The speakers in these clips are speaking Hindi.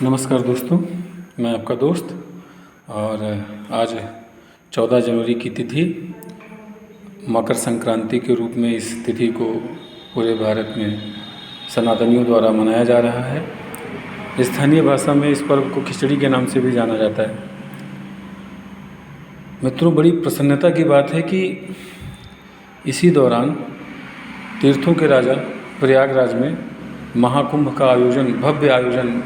नमस्कार दोस्तों, मैं आपका दोस्त। और आज 14 जनवरी की तिथि मकर संक्रांति के रूप में इस तिथि को पूरे भारत में सनातनियों द्वारा मनाया जा रहा है। स्थानीय भाषा में इस पर्व को खिचड़ी के नाम से भी जाना जाता है। मित्रों, बड़ी प्रसन्नता की बात है कि इसी दौरान तीर्थों के राजा प्रयागराज में महाकुंभ का आयोजन, भव्य आयोजन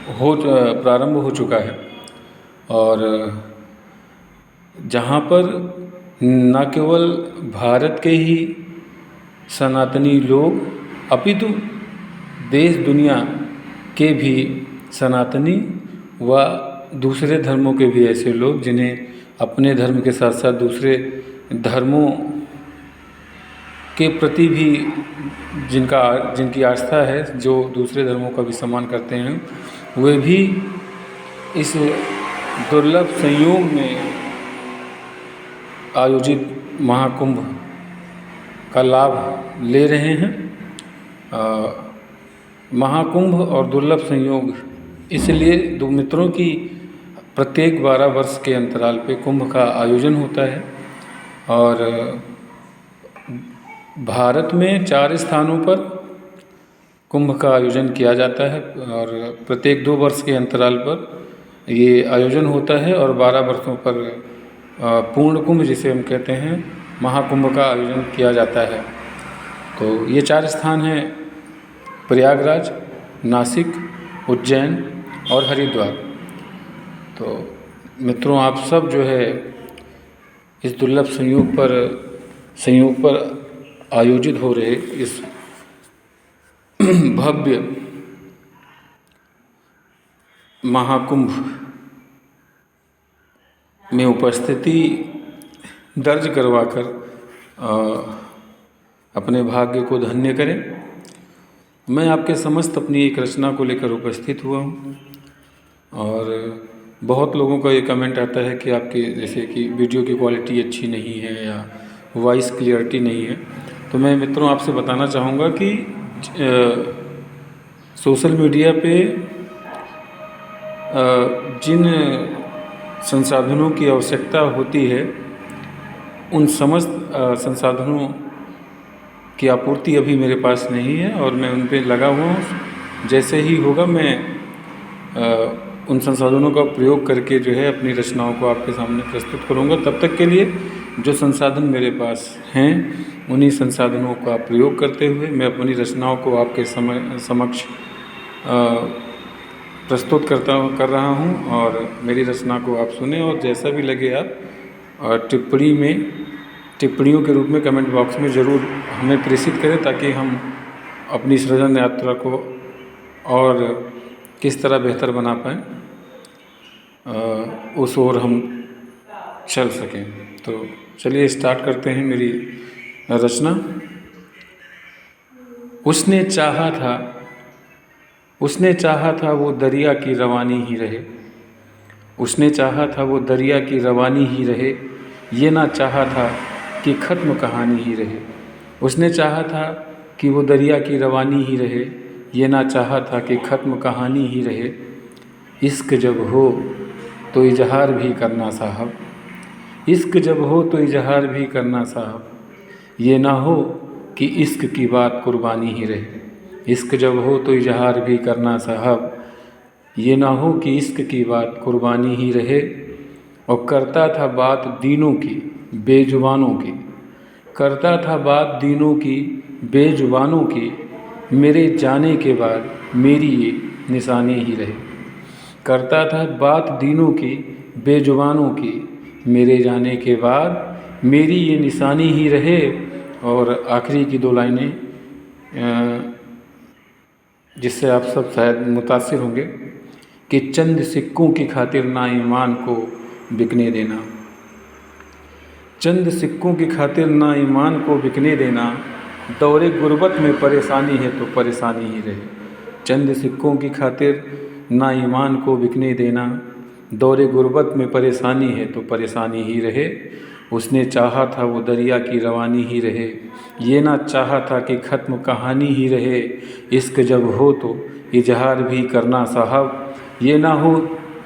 प्रारंभ हो चुका है। और जहाँ पर न केवल भारत के ही सनातनी लोग अपितु देश दुनिया के भी सनातनी व दूसरे धर्मों के भी ऐसे लोग जिन्हें अपने धर्म के साथ साथ दूसरे धर्मों के प्रति भी जिनकी आस्था है, जो दूसरे धर्मों का भी सम्मान करते हैं, वे भी इस दुर्लभ संयोग में आयोजित महाकुंभ का लाभ ले रहे हैं। महाकुंभ और दुर्लभ संयोग इसलिए दो मित्रों की प्रत्येक 12 वर्ष के अंतराल पे कुंभ का आयोजन होता है। और भारत में 4 स्थानों पर कुंभ का आयोजन किया जाता है और प्रत्येक 2 वर्ष के अंतराल पर ये आयोजन होता है। और 12 वर्षों पर पूर्ण कुंभ, जिसे हम कहते हैं, महाकुंभ का आयोजन किया जाता है। तो ये 4 स्थान हैं: प्रयागराज, नासिक, उज्जैन और हरिद्वार। तो मित्रों, आप सब जो है इस दुर्लभ संयोग पर आयोजित हो रहे इस भव्य महाकुंभ में उपस्थिति दर्ज करवाकर अपने भाग्य को धन्य करें। मैं आपके समस्त अपनी एक रचना को लेकर उपस्थित हुआ हूँ। और बहुत लोगों का ये कमेंट आता है कि आपके जैसे कि वीडियो की क्वालिटी अच्छी नहीं है या वॉइस क्लियरिटी नहीं है। तो मैं मित्रों आपसे बताना चाहूँगा कि सोशल मीडिया पे जिन संसाधनों की आवश्यकता होती है, उन समस्त संसाधनों की आपूर्ति अभी मेरे पास नहीं है और मैं उन पे लगा हुआ हूँ। जैसे ही होगा मैं उन संसाधनों का प्रयोग करके जो है अपनी रचनाओं को आपके सामने प्रस्तुत करूँगा। तब तक के लिए जो संसाधन मेरे पास हैं, उन्हीं संसाधनों का प्रयोग करते हुए मैं अपनी रचनाओं को आपके समक्ष प्रस्तुत कर रहा हूँ। और मेरी रचना को आप सुने और जैसा भी लगे आप टिप्पणियों के रूप में कमेंट बॉक्स में ज़रूर हमें प्रेषित करें, ताकि हम अपनी सृजन यात्रा को और किस तरह बेहतर बना पाएँ, उस ओर हम चल सकें। तो चलिए स्टार्ट करते हैं मेरी रचना। उसने चाहा था वो दरिया की रवानी ही रहे। उसने चाहा था वो दरिया की रवानी ही रहे, ये ना चाहा था कि ख़त्म कहानी ही रहे। उसने चाहा था कि वो दरिया की रवानी ही रहे, ये ना चाहा था कि ख़त्म कहानी ही रहे। इश्क जब हो तो इजहार भी करना साहब, इश्क जब हो तो इजहार भी करना साहब, ये ना हो कि इश्क की बात कुर्बानी ही रहे। इश्क जब हो तो इजहार भी करना साहब, ये ना हो कि इश्क की बात कुर्बानी ही रहे। और करता था बात दीनों की बेजुबानों की, करता था बात दीनों की बेजुबानों की, मेरे जाने के बाद मेरी ये निशानी ही रहे। करता था बात दीनों की बेजुबानों की, मेरे जाने के बाद मेरी ये निशानी ही रहे। और आखिरी की 2 लाइनें जिससे आप सब शायद मुतासिर होंगे कि चंद सिक्कों की खातिर ना ईमान को बिकने देना, चंद सिक्कों की खातिर ना ईमान को बिकने देना, दौरे गुर्बत में परेशानी है तो परेशानी ही रहे। चंद सिक्कों की खातिर ना ईमान को बिकने देना, दौरे गुर्बत में परेशानी है तो परेशानी ही रहे। उसने चाहा था वो दरिया की रवानी ही रहे, ये ना चाहा था कि ख़त्म कहानी ही रहे। इश्क जब हो तो इजहार भी करना साहब, ये ना हो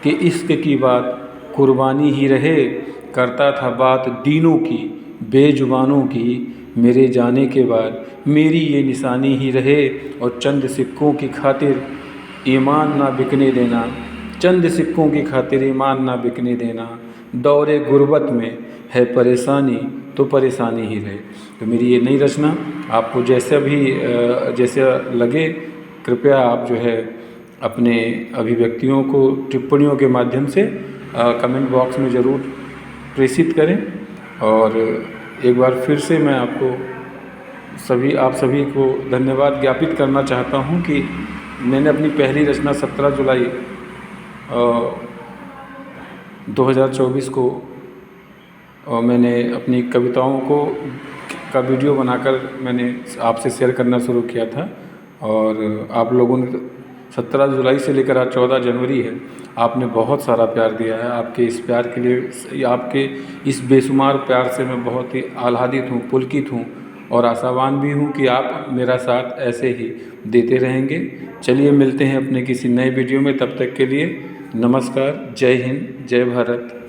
कि इश्क की बात कुर्बानी ही रहे। करता था बात दीनों की बेजुबानों की, मेरे जाने के बाद मेरी ये निशानी ही रहे। और चंद सिक्कों की खातिर ईमान ना बिकने देना, चंद सिक्कों की खातिर ईमान ना बिकने देना। दौरे गुर्बत में है परेशानी तो परेशानी ही रहे। तो मेरी ये नई रचना आपको जैसा लगे, कृपया आप जो है अपने अभिव्यक्तियों को टिप्पणियों के माध्यम से कमेंट बॉक्स में ज़रूर प्रेषित करें। और एक बार फिर से मैं आप सभी को धन्यवाद ज्ञापित करना चाहता हूँ कि मैंने अपनी पहली रचना 17 जुलाई 2024 को मैंने अपनी कविताओं का वीडियो बनाकर मैंने आपसे शेयर करना शुरू किया था। और आप लोगों ने 17 जुलाई से लेकर आज 14 जनवरी है, आपने बहुत सारा प्यार दिया है। आपके इस प्यार के लिए, आपके इस बेशुमार प्यार से मैं बहुत ही आह्लादित हूँ, पुलकित हूँ और आशावान भी हूँ कि आप मेरा साथ ऐसे ही देते रहेंगे। चलिए मिलते हैं अपने किसी नए वीडियो में, तब तक के लिए नमस्कार, जय हिंद, जय भारत।